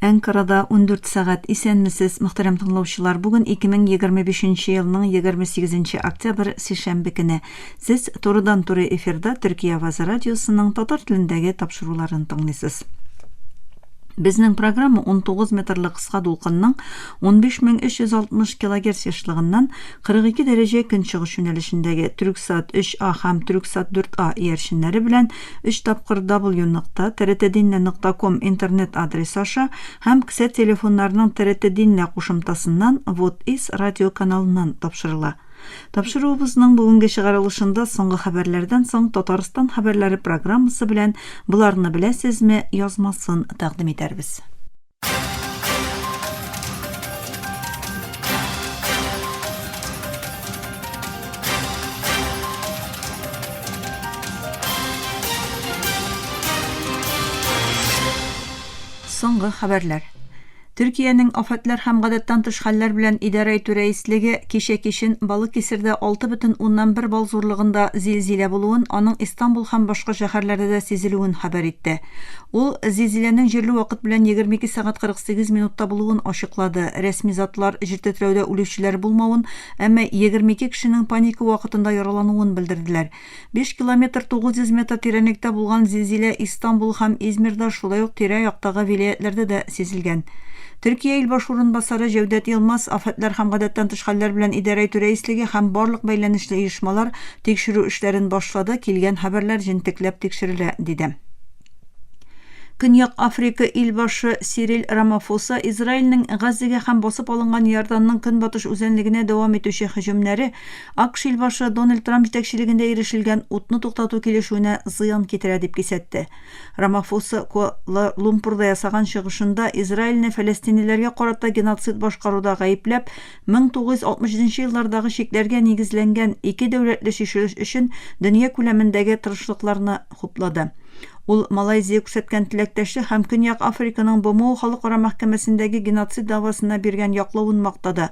Анкарада 14 сағат исәнмесез, мөхтәрәм тыңлаучылар. Бүген 2025 елның 28 октябрь сишәмбе көне. Сез турыдан-туры эфирда Төркия Авазы радиосының татар телендәге тапшыруларын тыңлыйсыз. Безнең программа 19 метрлы кыска дулкынның 15360 кГц яшьлыгыннан 42 дәрәҗә көнчыгыш юнәлешендәге Түрксат 3А һәм Түрксат 4А иярченнәре белән 3 тапкыр w.trtdinne.com интернет адресы аша һәм кесә телефоннарының TRT-Dinne кушымтасыннан Вот-Ис радио каналыннан тапшырыла. Тапшыруыбызның бүгенге чыгарылышында соңгы хәбәрләрдән соң Татарстан хәбәрләре программасы белән буларны беләсезме язмасын тәкъдим итәрбез. Соңгы хәбәрләр. Төркиянең афәтләр һәм гадәттән тыш хәлләр белән идарә итү рәислеге кичен Балыкесердә 6,1 балл зурлыгында зилзилә булуын, аның Истанбул һәм башка шәһәрләрдә дә сизелүен хәбәр итте. Ул зилзиләнең җирле вакыт белән 22 сәгать 48 минутта булуын ачыклады. Рәсми затлар җир тетрәүдә үлүчеләр булмавын, әмма 22 кешенең паника вакытында яралануын белдерделәр. 5 километр 900 метр тирәнлектә булган зилзилә Истанбул һәм Измирдә, шулай ук тирә-яктагы вилаятләрдә дә сизелгән. Төркия илбаш урынбасары Җәүдәт Йылмаз афәтләр һәм гадәттән тыш хәлләр белән идарә итү рәислеге һәм барлык бәйләнешле оешмалар тикшерү эшләрен башлады, килгән хәбәрләр җентекләп тикшерелә, диде. Көньяк Африка илбашы Сирил Рамафоса Израильнең Газзага һәм басып алынган Иорданның көнбатыш үзәнлегенә дәвам итүче һөҗүмнәре АКШ илбашы Дональд Трамп җитәкчелегендә ирешелгән утны туктату килешүенә зыян китерә дип кисәтте. Рамафоса Куала-Лумпурда ясаган чыгышында Израильне фәләстиниләргә карата геноцид башкаруда гаепләп, 1967 еллардагы шикләргә нигезләнгән ике дәүләтле шешелеш өчен дөнья күләмендәге тырышлыкларны хуплады. Ул Малайзия күрсәткән теләктәшлек һәм Көньяк Африканың БМО халыкара мәхкәмәсендәге геноцид дәвасына биргән яклавын мактады.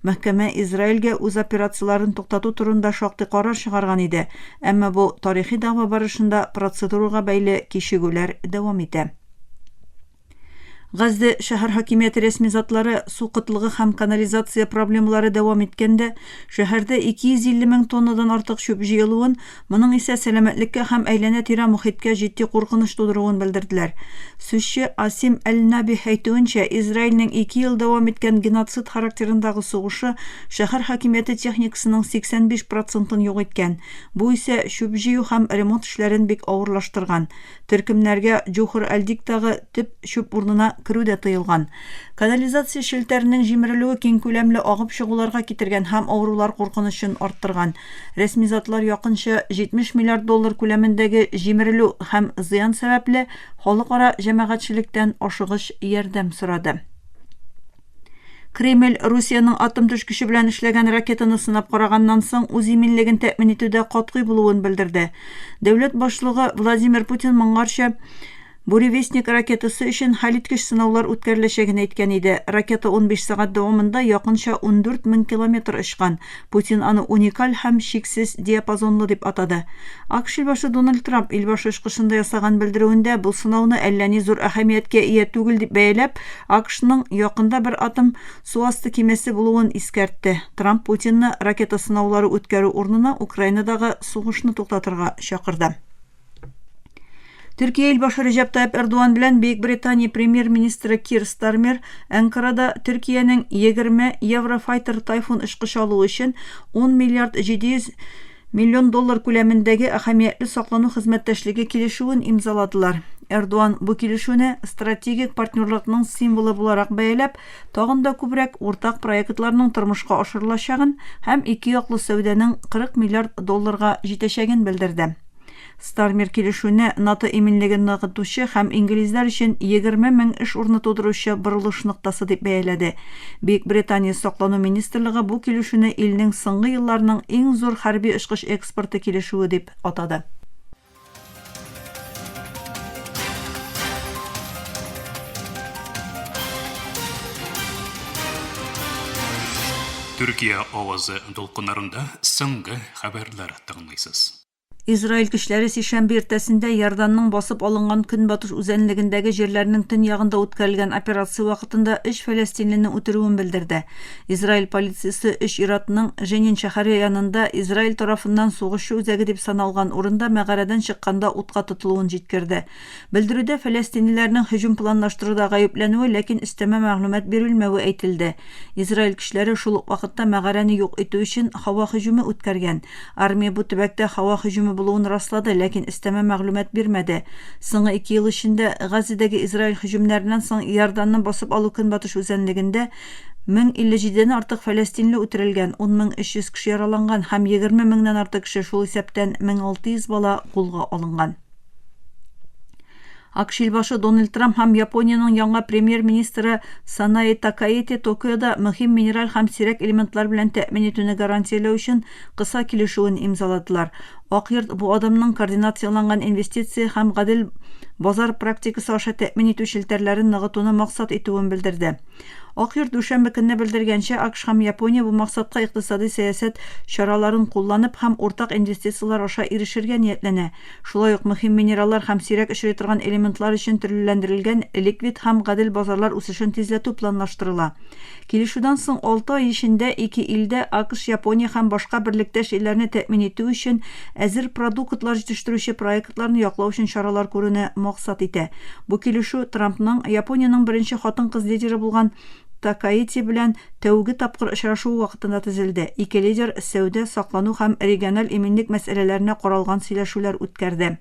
Мәхкәмә Израильгә үз операцияларын туктату турында шактый карар чыгарган иде, әмма бу тарихи дәва барышында процедурага бәйле кичегүләр дәвам итә. Газда шәһәр хакимияте рәсми затлары су кытлыгы һәм канализация проблемалары дәвам иткәндә, шәһәрдә 250 мең тоннадан артык чүп җыелуын, моның исә сәламәтлеккә һәм әйләнә-тирә мөхиткә җитди куркыныч тудыруын белдерделәр. Сүзче Асим Әл-Наби әйтүенчә, Израильнең 2 ел дәвам иткән геноцид характерындагы сугышы шәһәр хакимияте техникасының 85%-ын юк иткән. Бу исә чүп җыю һәм ремонт эшләрен бик авырлаштырган. Төркемнәргә Җухр Әлдиктагы төп чүп урынына кирүдә тыелган. Канализация шелтәренең җимерелүе киң күләмле агып чыгуларга китергән һәм авырулар куркынычын арттырган. Рәсми затлар якынча 70 миллиард доллар күләмендәге җимерелү һәм зыян сәбәпле халыкара җәмәгатьчелектән ашыгыч ярдәм сорады. Кремль Русияның атом төшкече белән эшләгән ракетаны сынап караганнан соң үз иминлеген тәэмин итүдә катгый булуын белдерде. Дәүләт башлыгы Владимир Путин моңарча Буревестник ракетасы өчен хәлиткеч сынаулар үткәреләчәген әйткән иде. Ракета 15 сәгать дәвамында якынча 14 мең километр очкан. Путин аны уникаль һәм шиксез диапазонлы дип атады. АКШ илбашы Дональд Трамп илбашы ышкышында ясаган белдерүендә бу сынауны әллә ни зур әһәмияткә ия түгел дип бәяләп, АКШның якында бер атом суасты кемәсе булуын искәртте. Трамп Путинны ракета сынаулары үткәрү урынына Украинадагы сугышны туктатырга чакырды. Төркия илбашы Реджеп Тайип Эрдоган белән Бөек Британия премьер-министры Кир Стармер Анкарада Төркиянең 20 Еврофайтер Тайфун ышкышы алу өчен 10 миллиард 700 миллион доллар күләмендәге әһәмиятле саклану хезмәттәшлеге килешүен имзаладылар. Эрдоган бу килешүне стратегик партнерлыкның символы буларак бәяләп, тагын да күбрәк уртак проектларның тормышка ашырылачагын һәм ике яклы сәүдәнең 40 миллиард долларга җитәчәген белдерде. Стармер килешүне НАТО иминлеген ныгытучы һәм инглизләр өчен 20 мең эш урыны тудыручы борылыш ноктасы дип бәяләде. Бөек Британия саклану министрлыгы бу килешүне илнең соңгы елларның иң зур хәрби ышкыш экспорты килешүе дип атады. Төркия авазы дулкыннарында соңгы хәбәрләр тыңлыйсыз. Израиль кешеләре сишәмбе иртәсендә Ярданның басып алынган көнбатыш үзәнлегендәге җирләрнең төньягында үткәрелгән операция вакытында 3 фәлестинлене үтерүен белдерде. Израиль полициясе 3 Иратның Женин шәһәре янында Израиль тарафыннан сугышы үзәге дип саналган урында мәгарәдән чыкканда утка тотылуын җиткерде. Белдерүдә фәлестинлеләрнең һөҗүм планлаштыруда гаепләнүе, ләкин өстәмә мәгълүмат бирелмәве әйтелде. Израиль кешеләре шул ук вакытта мәгарәне юк итү өчен һава һөҗүме үткәргән. Армия бу төбәктә һава һөҗүме булуын раслады, ләкин өстәмә мәгълүмат бирмәде. Соңгы 2 ел эчендә Газидәге Израиль һөҗүмнәреннән соң Ярданны басып алу көнбатыш үзәнлегендә 1057-дән артык фәлестинле үтерелгән, 10,300 кеше яраланган һәм 20 меңнән артык кеше, шул исәптән 1600 бала кулга алынган. АКШ илбашы Дональд Трамп һәм Япониянең яңа премьер-министры Санаи Такаити Токиода мөһим минераль һәм сирәк элементлар белән тәэмин итүне гарантияләү өчен кыса килешүен имзаладылар. Ак йорт бу адымның координацияланган инвестиция һәм гадел базар практикасы аша тәэмин итү челтәрләрен ныгытуны максат итүен белдерде. Ак йорт дүшәмбе көнне белдергәнчә, АКШ һәм Япония бу максатка икътисади сәясәт чараларын кулланып һәм уртак инвестициялар аша ирешергә ниятләнә. Шулай ук мөһим минераллар һәм сирәк очрый торган элементлар өчен төрлеләндерелгән ликвид һәм гадел базарлар үсешен тизләтү планлаштырыла. Килешүдән соң 6 ай эчендә ике илдә АКШ, Япония һәм башка берлектәш илләрне тәэмин итү өчен әзер продуктлар җитештерүче проектларны яклау өчен чаралар күрүне максат итә. Бу килешү Трампның Япониянең беренче хатын-кыз лидеры булган Такаити белән тәүге тапкыр очрашуы вакытында төзелде. Ике лидер сәүдә, саклану һәм региональ иминлек мәсьәләләренә каралган сөйләшүләр үткәрде.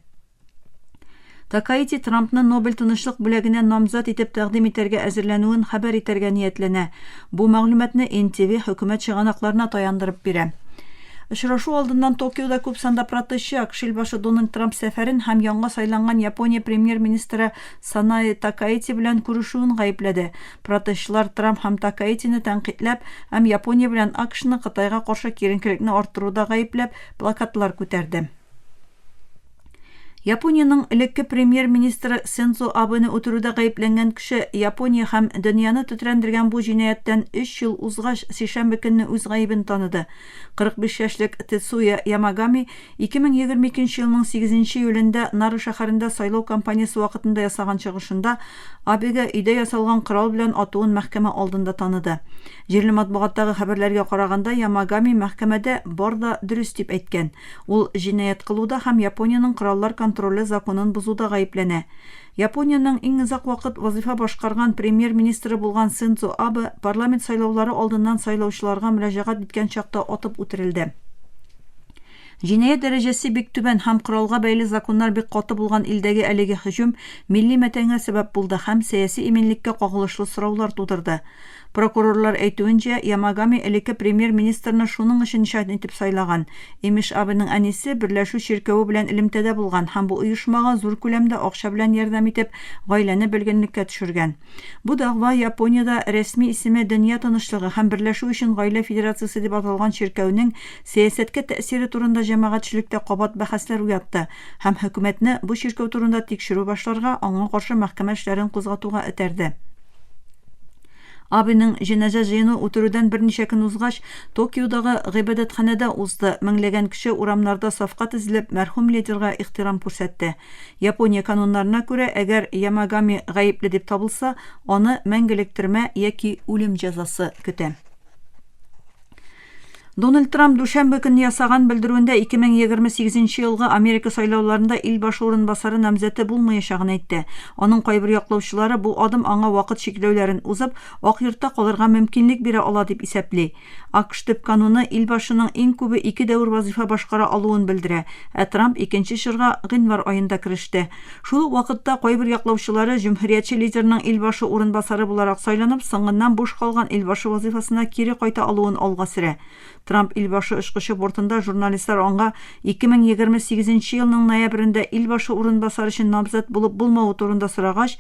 Такаити Трампны Нобель тынычлык бүләгенә намзат итеп тәкъдим итәргә әзерләнүен хәбәр итәргә ниятләнә. Бу мәгълүматны NTV хөкүмәт чыганакларына таяндырып бирә. Очрашу алдыннан Токиода күп санда протестчы АКШ илбашы Дональд Трамп сәфәрен һәм яңа сайланган Япония премьер-министры Санаи Такаити белән күрешүен гаепләде. Протестчылар Трамп һәм Такаитины тәнкыйтьләп, һәм Япония белән АКШны Кытайга каршы киеренкелекне арттыруда гаепләп, плакатлар күтәрде. Япониянең элекке премьер-министры Синдзо Абене үтерүдә гаепләнгән кеше Япония һәм дөньяны тетрәндергән бу җинаятьтән 3 ел узгач сишәмбе көнне үз гаебен таныды. 45 яшьлек Тецуя Ямагами 2022 елның 8 июлендә Нары шәһәрендә сайлау кампаниясе вакытында ясаган чыгышында Абега өйдә ясалган корал белән атуын мәхкәмә алдында таныды. Җирле матбугаттагы хәбәрләргә караганда, Ямагами мәхкәмәдә бар да дөрес дип әйткән. Ул җинаять кылуда һәм Япониянең кораллар контроле законын бузуда гаепләнә. Япониянең иң озак вакыт вазифа башкарган премьер-министры булган Синдзо Абе парламент сайлаулары алдыннан сайлаучыларга мөрәҗәгать иткән чакта атып үтерелде. Җинаять дәрәҗәсе бик түбән һәм коралга бәйле законнар бик каты булган илдәге әлеге һөҗүм милли мәтәнгә сәбәп булды һәм сәяси иминлеккә кагылышлы сораулар тудырды. Прокурорлар әйтүенчә, Ямагами элекке премьер-министрны шуның өчен нишан итеп сайлаган. Имеш Абеның әнисе Берләшү ширкәве белән элемтәдә булган һәм бу оешмага зур күләмдә акча белән ярдәм итеп, гаиләне белгенлеккә төшергән. Бу дәгъва Япониядә рәсми исеме Дөнья тынычлыгы һәм Берләшү өчен гаилә федерациясе дип аталган ширкәүнең сәясәткә тәэсире турында җәмәгатьчелектә кабат бәхәсләр уятты һәм хөкүмәтне бу ширкәү турында тикшерү башларга, аңа каршы мәхкәмә эшләрен кузгатуга этәрде. Абеның җеназа җыены үтерүдән берничә көн узгач, Токиодагы гыйбадәтханәдә узды. Меңләгән кеше урамнарда сафка тезелеп, мәрхүм лидерга ихтирам күрсәтте. Япония кануннарына күрә, әгәр Ямагами гаепле дип табылса, аны мәңгелек төрмә яки үлем җәзасы көтә. Дональд Трамп дүшәмбе көнне ясаган белдерүендә 2028 елга Америка сайлауларында ил башы урынбасары намзәте булмаячагын әйтте. Аның кайбер яклаучылары бу адым аңа вакыт чикләүләрен узып, Ак йортта калырга мөмкинлек бирә ала дип исәпли. АКШ төп кануны ил башының иң күбе 2 дәвр вазифа башкара алуын белдерә. Трамп икенче чорга гыйнвар аенда кереште. Шул вакытта кайбер яклаучылары җөмһүриятче лидерның ил башы урынбасары буларак сайланып, соңыннан буш калган ил башы вазифасына кире кайта алуын алга сөрә. Трамп илбашы очкычы бортында журналистлар аңа 2028 елның ноябрендә илбашы урынбасары өчен намзәт булып булмавы турында сорагач,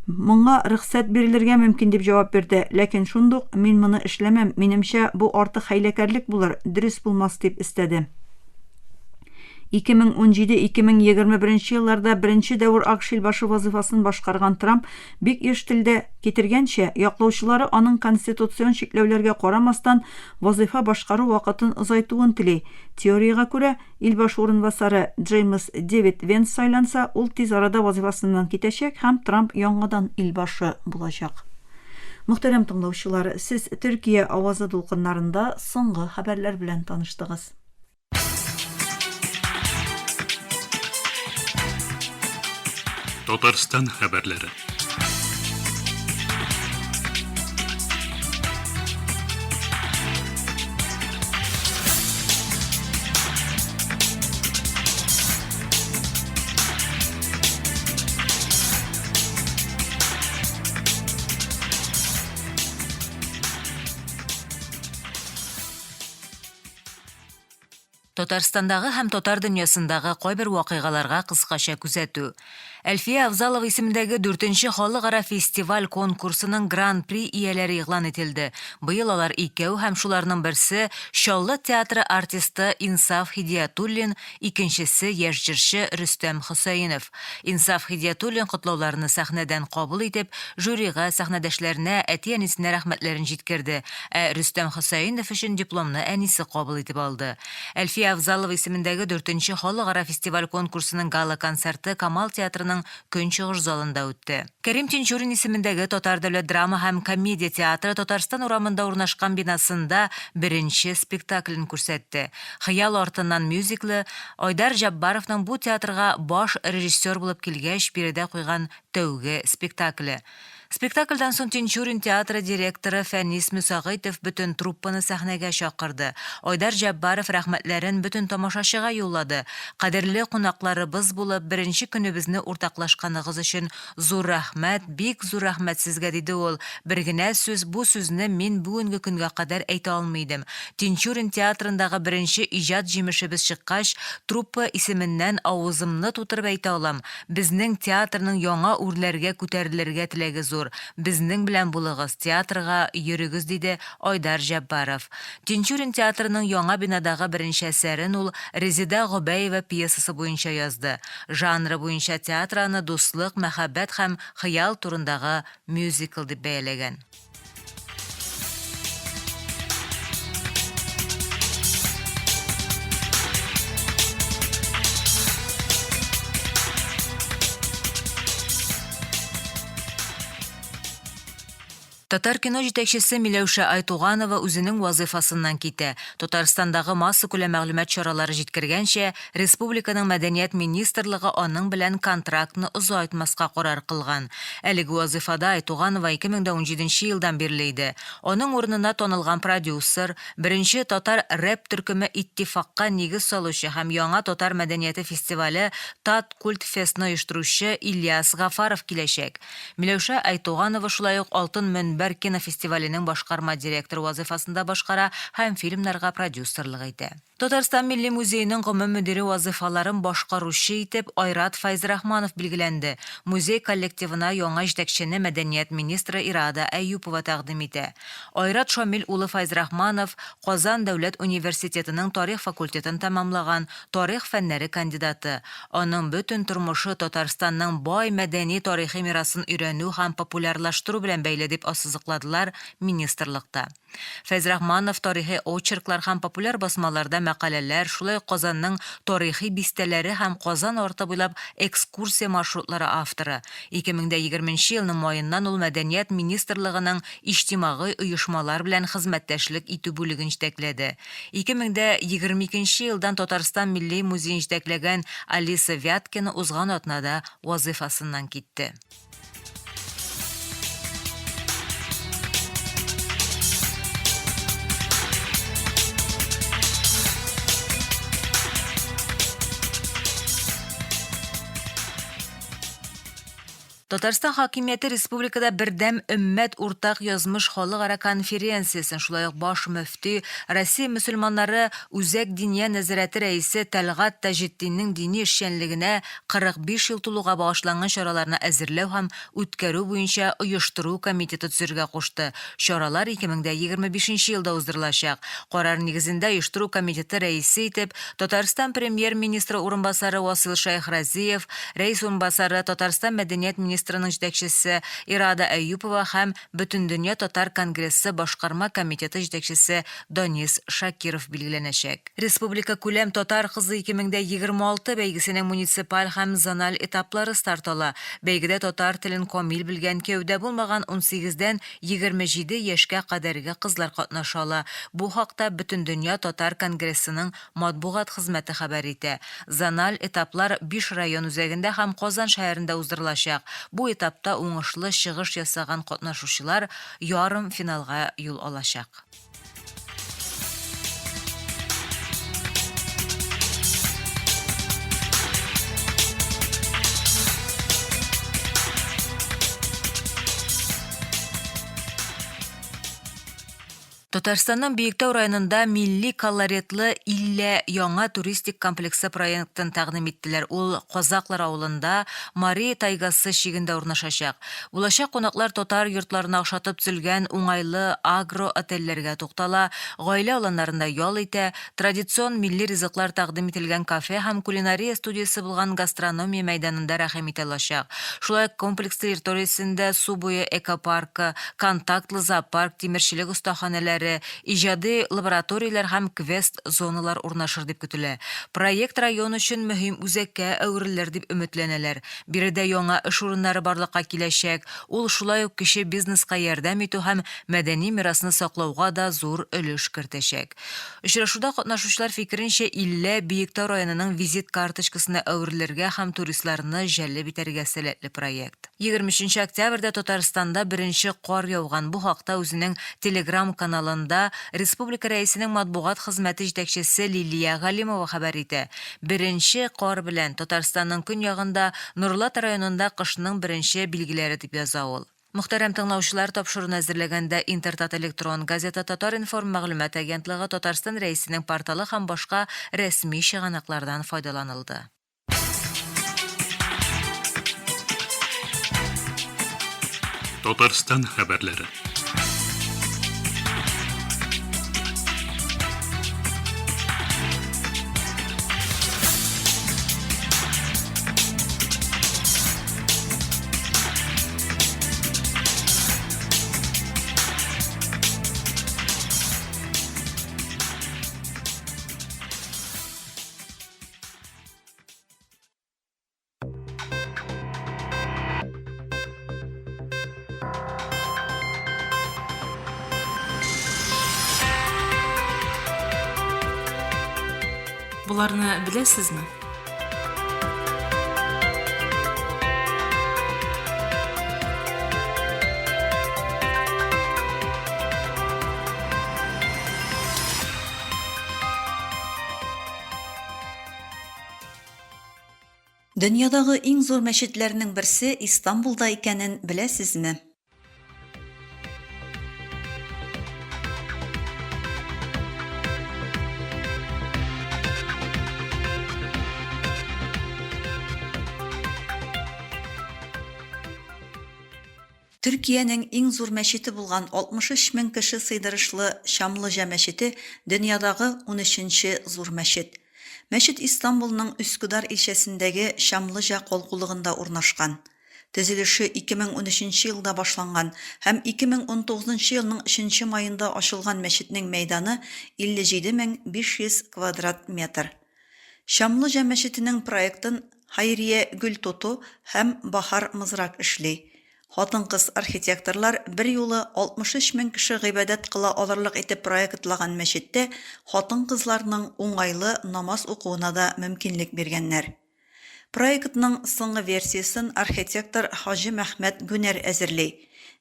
моңа рөхсәт бирелергә мөмкин дип җавап бирде. Ләкин шундук мин моны эшләмәм, минемчә бу артык хәйләкәрлек булыр, дөрес булмас дип истәде. 2017-2021 елларда беренче дәвр АКШ илбашы вазифасын башкарган Трамп бик еш телдә китергәнчә, яклаучылары аның конституцион чикләүләргә карамастан вазифа башкару вакытын озайтуын тели. Теорияга күрә, илбашы урынбасары Джеймс Дэвид Венс сайланса, ул тиз арада вазифасыннан китәчәк һәм Трамп яңадан илбашы булачак. Мөхтәрәм тыңлаучылар, сез Төркия авазы дулкыннарында соңгы хәбәрләр белән таныштыгыз. Татарстан хәбәрләре. Татарстандагы һәм татар дөньясындагы кайбер вакыйгаларга кыскача күзәтү. Әлфия Авзалова исемендәге 4нче халыкара фестиваль конкурсының гран-при ияләре игълан ителде. Быел алар икәү һәм шуларның берсе Чаллы театры артисты Инсаф Хидиятуллин, икенчесе яшь җырчы Рөстәм Хөсәенов. Инсаф Хидиятуллин котлауларны сәхнәдән кабул итеп, жюрига, сәхнәдәшләренә, әти-әнисенә рәхмәтләрен җиткерде. Рөстәм Хөсәенов өчен дипломны әнисе кабул итеп алды. Әлфия Авзалова исемендәге 4нче халыкара фестиваль конкурсының гала концерты Камал театрының Көнчыгыш залында үтте. Кәрим Тинчурин исемендәге Татар дәүләт драма һәм комедия театры Татарстан урамында урнашкан бинасында беренче спектаклен күрсәтте. Хыял артыннан мюзиклы Айдар Жаббаровның бу театрга баш режиссер булып килгәч биредә куйган тәүге спектакле. Спектакльдан соң Тинчурин театры директоры Фәнис Мусагыйтов бөтен труппаны сәхнәгә чакырды. Айдар Жаббаров рәхмәтләрен бөтен тамашачыга юллады. Кадерле кунакларыбыз булып, беренче көнебезне уртаклашканыгыз өчен зур рәхмәт, бик зур рәхмәт сезгә, диде ул. Бер генә сүз, бу сүзне мин бүгенге көнгә кадәр әйтә алмыйдым. Тинчурин театрындагы беренче иҗат җимешебез чыккач, труппа исеменнән авызымны тутырып әйтә алам. Безнең театрның яңа үрләргә күтәрелергә теләге зур. Безнең белән булыгыз, театрга йөрегез, диде Айдар Жаббаров. Тинчурин театрының яңа бинадагы беренче әсәрен ул Резида Гобаева пьесасы буенча язды. Жанры буенча театр аны дуслык, мәхәббәт һәм хыял турындагы мюзикл дип бәяләгән. Татар кино җитәкчесе Миләүшә Айтуганова үзенең вазифасыннан китә. Татарстандагы масса күләм мәгълүмат чаралары җиткергәнчә, республиканың мәдәният министрлыгы аның белән контрактны озайтмаска карар кылган. Әлеге вазифада Айтуганова 2017 елдан бирле иде. Аның урынына танылган продюсер, беренче татар рэп төркеме Иттифакка нигез салучы һәм яңа татар мәдәнияте фестивале Тат Культ Фестны оештыручы Ильяс Гафаров киләчәк. Миләүшә Айтуганова шулай ук Алтын Мөнбәр кинофестиваленең башкарма директор вазифасында башкара һәм фильмнарга продюсерлык итә. Татарстан Милли музейының гомум мөдире вазифаларын башкаручы итеп Айрат Файзрахманов билгеләнде. Музей коллективына яңа җитәкчене мәдәният министры Ирада Әюпова тәкъдим итә. Айрат Шамил улы Файзрахманов Казан дәүләт университетының тарих факультетын тәмамлаган, тарих фәннәре кандидаты. Аның бөтен тормышы Татарстанның бай мәдәни тарихи мирасын өйрәнү һәм популярлаштыру белән бәйле дип ассызыкладылар министрлыкта. Файзрахманов тарихи очерклар һәм популяр басмаларда мәкаләләр, шулай Казанның тарихи бистәләре һәм Казан арты буйлап экскурсия маршрутлары авторы. 2020 елның маеннан ул мәдәният министрлыгының иҗтимагый оешмалар белән хезмәттәшлек итү бүлеген җитәкләде. 2022 елдан Татарстан Милли музеен җитәкләгән Алиса Вяткина узган атнада вазифасыннан китте. Татарстан хакимияте республикада бердәм өммәт уртак язмыш халыкара конференциясын, шулай ук баш мөфти, Россия мөселманнары үзәк диния нәзарәте рәисе Тәлгат Таҗетдиннең дини эшчәнлегенә 45 ел тулуга багышланган чараларны әзерләү һәм үткәрү буенча оештыру комитеты төзергә кушты. Чаралар 2025 елда уздырылачак. Карар нигезендә оештыру комитеты рәисе итеп Татарстан премьер-министры урынбасары Васил Шайхразиев, рәис урынбасары Татарстан мәдәният министрының җитәкчесе Ирада Әюпова һәм Бөтендөнья татар конгрессы башкарма комитеты җитәкчесе Данис Шакиров билгеләнәчәк. Республика күләм татар кызы 2026 бәйгесенең муниципаль һәм зональ этаплары старт ала. Бәйгедә татар телен камил белгән, кәүдә булмаган 18-дән 27 яшькә кадәрге кызлар катнаша. Бу хакта Бөтендөнья татар конгрессының матбугат хезмәте хәбәр итә. Зональ этаплар 5 район үзәгендә һәм Казан шәһәрендә уздырылачак. Бу этапта уңышлы чыгыш ясаган катнашучылар ярым финалга юл алачак. Татарстанның Биектау районында милли колоритлы Иллә яңа туристик комплексы проектын тәкъдим иттеләр. Ул Казаклар авылында Мари тайгасы шигендә урнашачак. Булачак кунаклар татар йортларына охшатып төзелгән уңайлы агро-отельләргә туктала, гаилә аланнарында ял итә, традицион милли ризыклар тәкъдим ителгән кафе һәм кулинария студиясе булган гастрономия мәйданында рәхим итә алачак. Шулай комплекс территориясендә су буе экопаркы, контактлы зоопарк, тимерчелек остаханәләре, иҗади лабораторияләр һәм квест зоналар урнашыр дип көтелә. Проект район өчен мөһим үзәккә әверелер дип өметләнәләр. Биредә яңа эш урыннары барлыкка киләчәк. Ул шулай ук кеше бизнеска ярдәм итү һәм мәдәни мирасны саклауга да зур өлеш кертәчәк. Очрашуда катнашучылар фикеренчә, Иллә Биектау районының визит карточкасына әверелергә һәм туристларны җәлеп итәргә сәләтле проект. 23 октябрьдә Татарстанда беренче кар яуган. Бу хакта үзенең Telegram каналында республика рәисенең матбугат хезмәте җитәкчесе Лилия Галимова хәбәр итә. Беренче кар белән Татарстанның көньягында Нурлат районында кышның беренче билгеләре дип яза ул. Мөхтәрәм тыңлаучылар, тапшыруны әзерләгәндә Интертат электрон газета, Татар-информ мәгълүмат агентлыгы, Татарстан рәисенең порталы һәм башка рәсми чыганаклардан файдаланылды. Татарстан хәбәрләре. Буларны беләсезме? Дөньядагы иң зур мәчетләрнең берсе Истанбулда икәнен беләсезме? Төркиянең иң зур мәчете булган 63 мең кеше сыйдырышлы Шамлыжа мәчете дөньядагы 13-нче зур мәчет. Мәчет Истанбулның Üsküdar илчәсендәге Шамлыжа калкулыгында урнашкан. Төзелеше 2013 елда башланган һәм 2019 елның 3 маенда ачылган мәчетнең мәйданы 57500 квадрат метр. Шамлыжа мәчетенең проектын Хайрия Гөлтоту һәм Бахар Мызрак эшли. Хатын-кыз архитекторлар бер юлы 63 мең кеше гыйбадәт кыла алырлык итеп проектлаган мәчеттә хатын-кызларның уңайлы намаз укуына да мөмкинлек биргәннәр. Проектның соңгы версиясын архитектор Хаҗи Мәхмәт Гүнәр әзерли.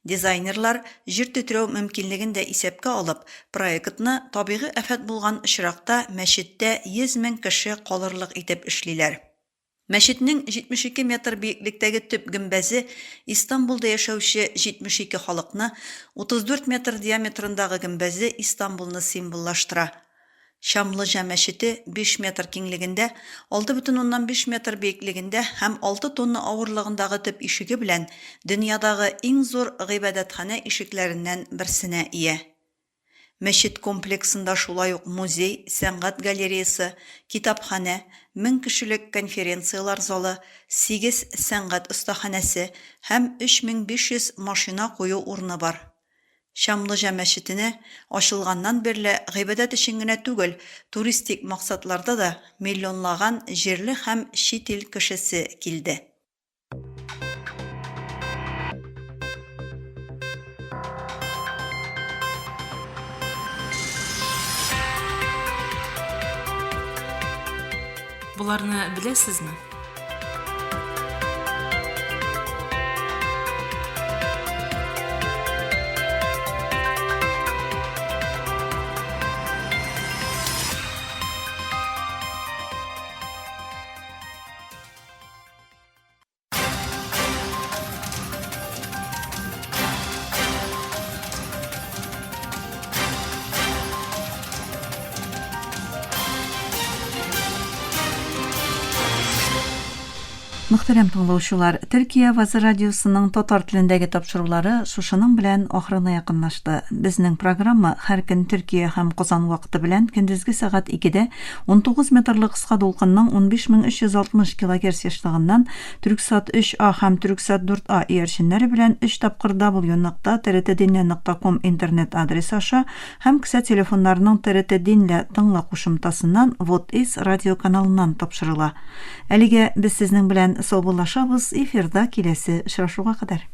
Дизайнерлар җир тетрәү мөмкинлеген дә исәпкә алып, проектны табигый афәт булган очракта мәчеттә 100 мең кеше калырлык итеп эшлиләр. Мәчетнең 72 метр биеклектәге төп гөмбәзе Истанбулда яшәүче 72 халыкны, 34 метр диаметрындагы гөмбәзе Истанбулны символлаштыра. Шамлыжа мәчете 5 метр киңлегендә, 6,5 метр биеклегендә һәм 6 тонна авырлыгындагы төп ишеге белән дөньядагы иң зур гыйбадәтханә ишекләреннән берсенә ия. Мәчет комплексында шулай ук музей, сәнгать галереясы, китапханә, 1000 кешелек конференциялар залы, 8 сәнгать остаханәсе һәм 3500 машина кую урыны бар. Шамлыжа мәчетенә ачылганнан бирле гыйбадәт өчен генә түгел, туристик максатларда да миллионлаган җирле һәм чит ил кешесе килде. Буларны беләсезме? Мөхтәрәм тыңлаучылар, Төркия Вазы радиосының татар телендәге тапшырулары шушының белән ахырына якынлашты. Безнең программа һәр көн Төркия һәм Казан вакыты белән көндезге сәгать 2дә 19 метрлык кыска дулкынның 15360 кГц яшьлегеннән Түрксат 3А һәм Түрксат 4А иярченнәре белән 3 тапкыр w.trtdinle.com интернет адресы аша һәм кесә телефоннарының TRT Dinle тыңла кушымтасыннан Вот-Ис радио каналыннан тапшырыла. Әлегә без сезнең белән саубуллашабыз, эфирда киләсе очрашуга кадәр.